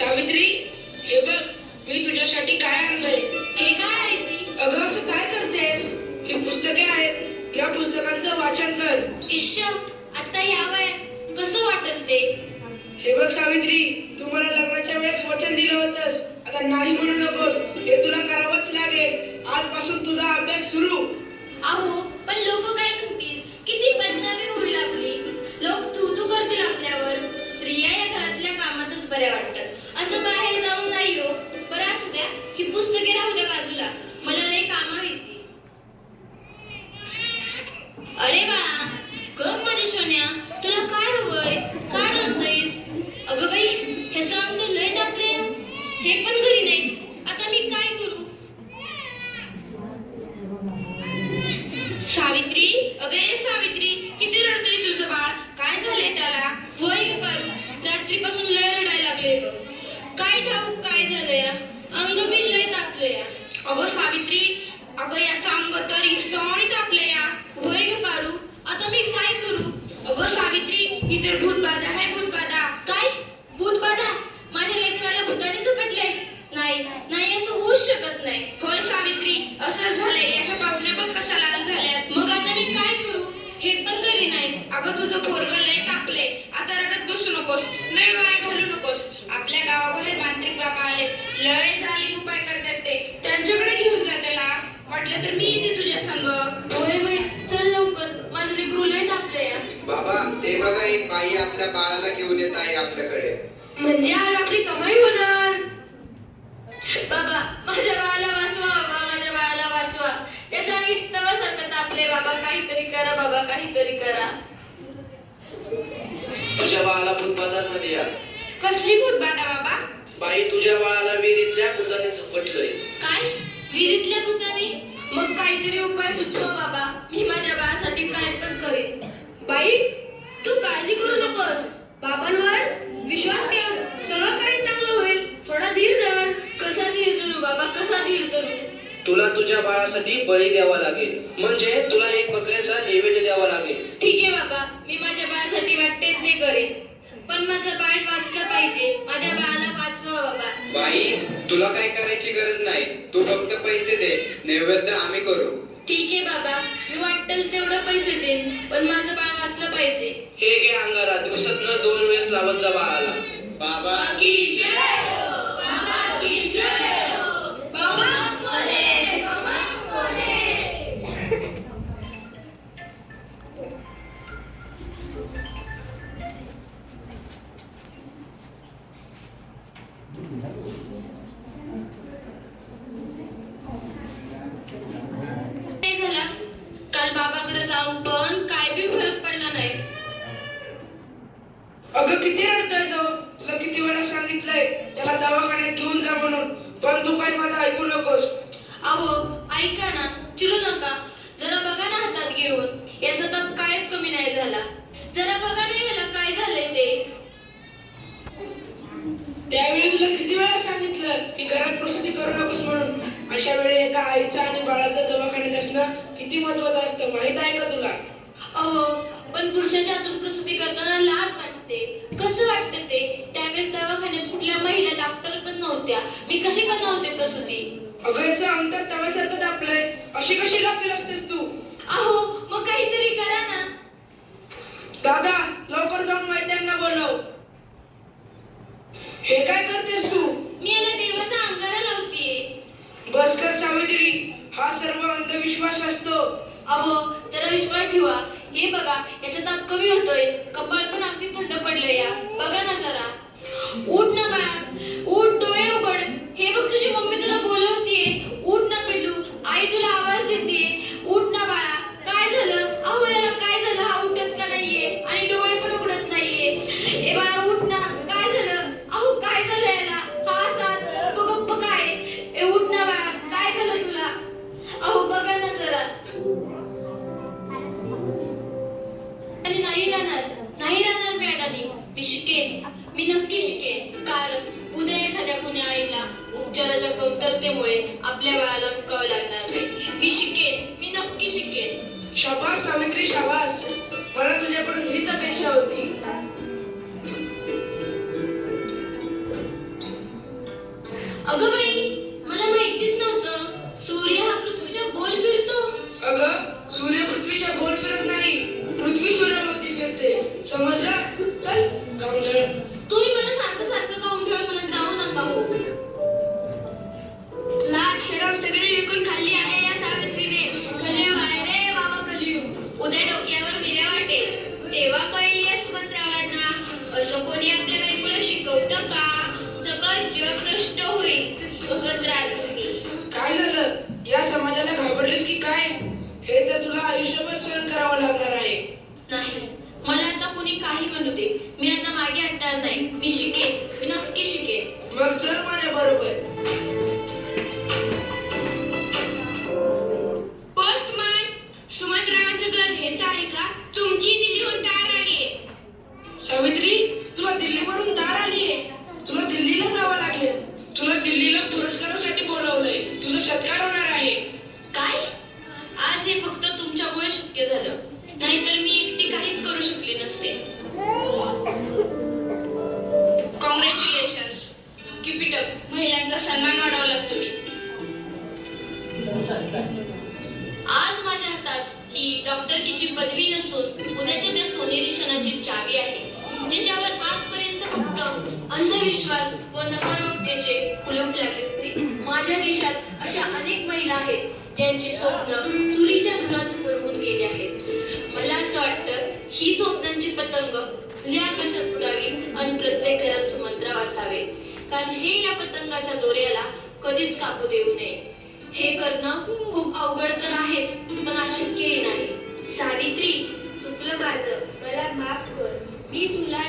सावित्री, हे बघ मी तुझ्यासाठी काय आणलंय. हे काय आहे ती? अगं असं काय करतेस? ही पुस्तके आहेत, या पुस्तकांचं वाचन कर. इश्श, आता ह्या वयात कसं वाटेल ते? हे बघ सावित्री, तू मला लग्नाच्या वेळेस वचन दिलं होतंस, आता नाही म्हणू नकोस. हे तुला करावंच लागेल. आजपासून तुझा अभ्यास सुरू. अहो, पण लोक काय म्हणतील? किती बदनामी होईल आपली. लोक तू करतील आपल्यावर. स्त्रिया या घरातल्या कामातच बऱ्या वाटतात, असं बाहेर जाऊन नाही हो. बरं असू द्या, ही पुस्तके राहू द्या बाजूला, मला लय काम आहे ती. अरे बाळा, गप माझ्या सोन्या, तुला काय हवंय? काय रडतोयस? अगं बाई, ह्याचं अंग लय दाबले, हे पण घरी नाही. आता मी काय करू? सावित्री, अगं ये सावित्री, किती रडतोय तुझं बाळ? काय झालंय त्याला? होय ग पारू, रात्रीपासून लय रडायला लागले ग. काय ठाऊक काय झालंय? अंग बी लय तापलंय. अगं सावित्री, अगं याचं अंग तर इस्तवानी तापलंय. होय ग पारू, आता मी काय करू? अगं सावित्री, ही तर भूतबाधा आहे, भूतबाधा. काय? भूतबाधा? माझ्या लेकराला भूताने झपटलंय? नाही नाही, असं होऊच शकत नाही. होय सावित्री, असं झालंय. याच्या पापण्या बघ कशा लाल झाल्यात. मग आता मी काय करू? हे पण तरी नाही. अगं तुझं पोरगं लय तापलंय. आता रडत बसू नकोस, वेळ वाया घालू नकोस. आपल्या गावाबाहेर मांत्रिक बाबा आले, लय जालीम उपाय करतात ते. त्यांच्याकडे घेऊन जा त्याला. वाटलं तर मी येते तुझ्या संग. होय होय, चल लवकर, माझं लेकरू लय तापलंय. बाबा, ते बघा एक बाई आपल्या बाळाला घेऊन येत आहे आपल्याकडे. म्हणजे आज आपली कमाई होणार. बाबा, माझ्या बाळाला वाचवा. बाबा, माझ्या बाळाला वाचवा. त्याचा निस्तवासारखं तापले. बाबा, काहीतरी करा. बाबा, काहीतरी करा. तुझ्या बाळाला भूतबाधा झाली आहे. कसली भूतबाधा बाबा? बाई, तुझ्या बाळाला विहिरीतल्या भूताने झपटलंय. काय? विहिरीतल्या भूताने? मग काहीतरी उपाय सुचवा बाबा. मी माझ्या बाळासाठी काय पण करेन. बाई, तू काळजी करू नकोस. बाबांवर विश्वास ठेव. सगळं काही चांगलं होईल. थोडा धीर धर. कसा धीर धरू बाबा, कसा धीर धरू? तुला तुझ्या बाळासाठी बळी द्यावा लागेल, म्हणजे तुला एक बकऱ्याचा नैवेद्य द्यावा लागेल. ठीक आहे बाबा, मी माझ्या बाळासाठी वाटते ते करेन. पण माझं बाळ वाचलं पाहिजे. माझ्या बाळाला वाचवा बाबा. बाई, तुला काय करायची गरज नाही. तू फक्त पैसे दे, नैवेद्य आम्ही करू. ठीक आहे बाबा, मी वाटेल तेवढं पैसे देईन, पण माझं बाळ वाचलं पाहिजे. हे घे अंगारा, दिवसातनं 2 वेळेस लावत जा बाळाला. बाबा की जय हो, बाबा की जय हो, बाबा बोले, बाबा बोले. काय झालं? काल बाबाकडे जाऊन पण काय बी फरक पडला नाही. अगं किती रडतोय तो. तुला किती वेळा सांगितलंय त्याला दवाखान्यात घेऊन जा म्हणून, पण तू काय माझं ऐकू नकोस. अहो, ऐका ना, चिडू नका. जरा बघा ना हातात घेऊन. याचा ताप कायच कमी नाही झाला. जरा बघा ना याला काय झालंय ते. त्यावेळी तुला किती वेळा सांगितलं की घरात प्रसूती करू नकोस म्हणून. अशा वेळी एका आईचं आणि बाळाचं दवाखान्यात असणं किती महत्वाचं असतं, माहित आहे का तुला? अहो, पण पुरुषाच्या हातून प्रसूती करताना लाज वाटते. कसं वाटतं ते? त्यावेळेस दवाखान्यात कुठल्या महिला डॉक्टर पण नव्हत्या. मी कशी करणार होते प्रसूती? अगं याचं अंतर तव्यासारखं तापलंय. अशी कशी गाफील असतेस तू? अहो, मग काहीतरी करा ना. दादा, लवकर जाऊन वैद्यांना बोलव. हे काय करतेस तू? मी याला देवाचा अंगारा लावतीये. बस कर सावित्री, हा सर्व अंधविश्वास असतो. अहो, जरा विश्वास ठेवा. हे बघा, याचा ताप कमी होतोय. कपाळ पण अगदी थंड पडलंय. या बघा ना जरा. उठ ना बाळा, उठ, डोळे उघड. हे बघ, तुझी मम्मी तुला बोलवतीये. उठ ना पिल्लू, आई तुला आवाज देते. उठ ना बाळा. काय झालं? अहो, याला काय झालं? हा उठत का नाहीये आणि डोळे पण उघडत नाहीये. ए बाळा, उठ ना. काय झालं? अहो, काय झालं याला? हा असाच तो गप्प काय? ए उठ ना बाळा, काय झालं तुला? अहो, बघा ना जरा. आणि नाही राहणार मॅडमनी. मी शिकेन, मी नक्की शिकेन. कारण उद्या एखाद्या कुण्या आईला उपचाराच्या कमतरतेमुळे आपल्या बाळाला मुकावं लागणार नाही. मी शिकेन, मी नक्की शिकेन. शाबास सावित्री, शाबास. मला तुझ्याकडून हीच अपेक्षा होती. अगं बाई, मला माहितीच नव्हतं सूर्य हा पृथ्वीच्या गोल फिरतो. अगं सूर्य पृथ्वीच्या गोल फिरत नाही, पृथ्वी सूर्याभोवती फिरते. समजलं? चल गावंढळ. तुम्ही मला सारखं सारखं गावंढळ म्हणत जाऊ नका हो. लाट शरम सगळी विकून खाल्ली आहे या सावित्रीने. कलियुग आहे रे बाबा, कलियुग. उद्या डोक्यावर मिऱ्या वाटेल तेव्हा कळेल या सुभद्रावांना. असं कोणी आपल्या बायकोला शिकवतं का? सगळं जग नष्ट होईल. उगत राहत तुम्ही. काय झालं? या समाजाला घाबरलीस की काय? हे तर तुला आयुष्यभर सहन करावं लागणार आहे. नाही, मला आता कोणी काही म्हणू दे, मी आता मागे हटणार नाही. मी शिकेन, मी नक्की शिकेन. मग चल माझ्या बरोबर. पोस्टमन, सुमित्राचं घर हेच आहे का? तुमची दिल्लीहून तार आलीये. सावित्री, तुला दिल्लीवरून दार आलीये. तुला दिल्लीला जावं लागेल. तुला दिल्लीला पुरस्कारासाठी बोलावलंय. तुझा सत्कार होणार आहे. काय? आज हे फक्त तुमच्यामुळे शक्य झालं, नाहीतर मी एकटी काहीच करू शकले नसते. कॉंग्रॅच्युलेशन्स. Keep it up. महिलांचा सन्मान वाढवला तुम्ही. आज माझ्या हातात ही डॉक्टरकीची पदवी नसून उद्याच्या त्या सोनेरी क्षणाची चावी आहे, ज्याच्यावर आजपर्यंत फक्त अंधविश्वास व नकारात्मकतेचे कुलूप लागले होते. माझ्या देशात अशा अनेक महिला आहेत ज्यांची स्वप्न चुलीच्या धुरात हरवून गेली आहेत. मला असं वाटतं ही स्वप्नांची पतंग खुल्या आकाशात उडावी आणि प्रत्येक घरात सुमंत्र वासावे, कारण हे या पतंगाच्या दोऱ्याला कधीच कापू देऊ नये. हे करणं खूप अवघड तर आहेच, पण अशक्यही नाही. सावित्री, चुकलं माझं, मला माफ कर. मी तुला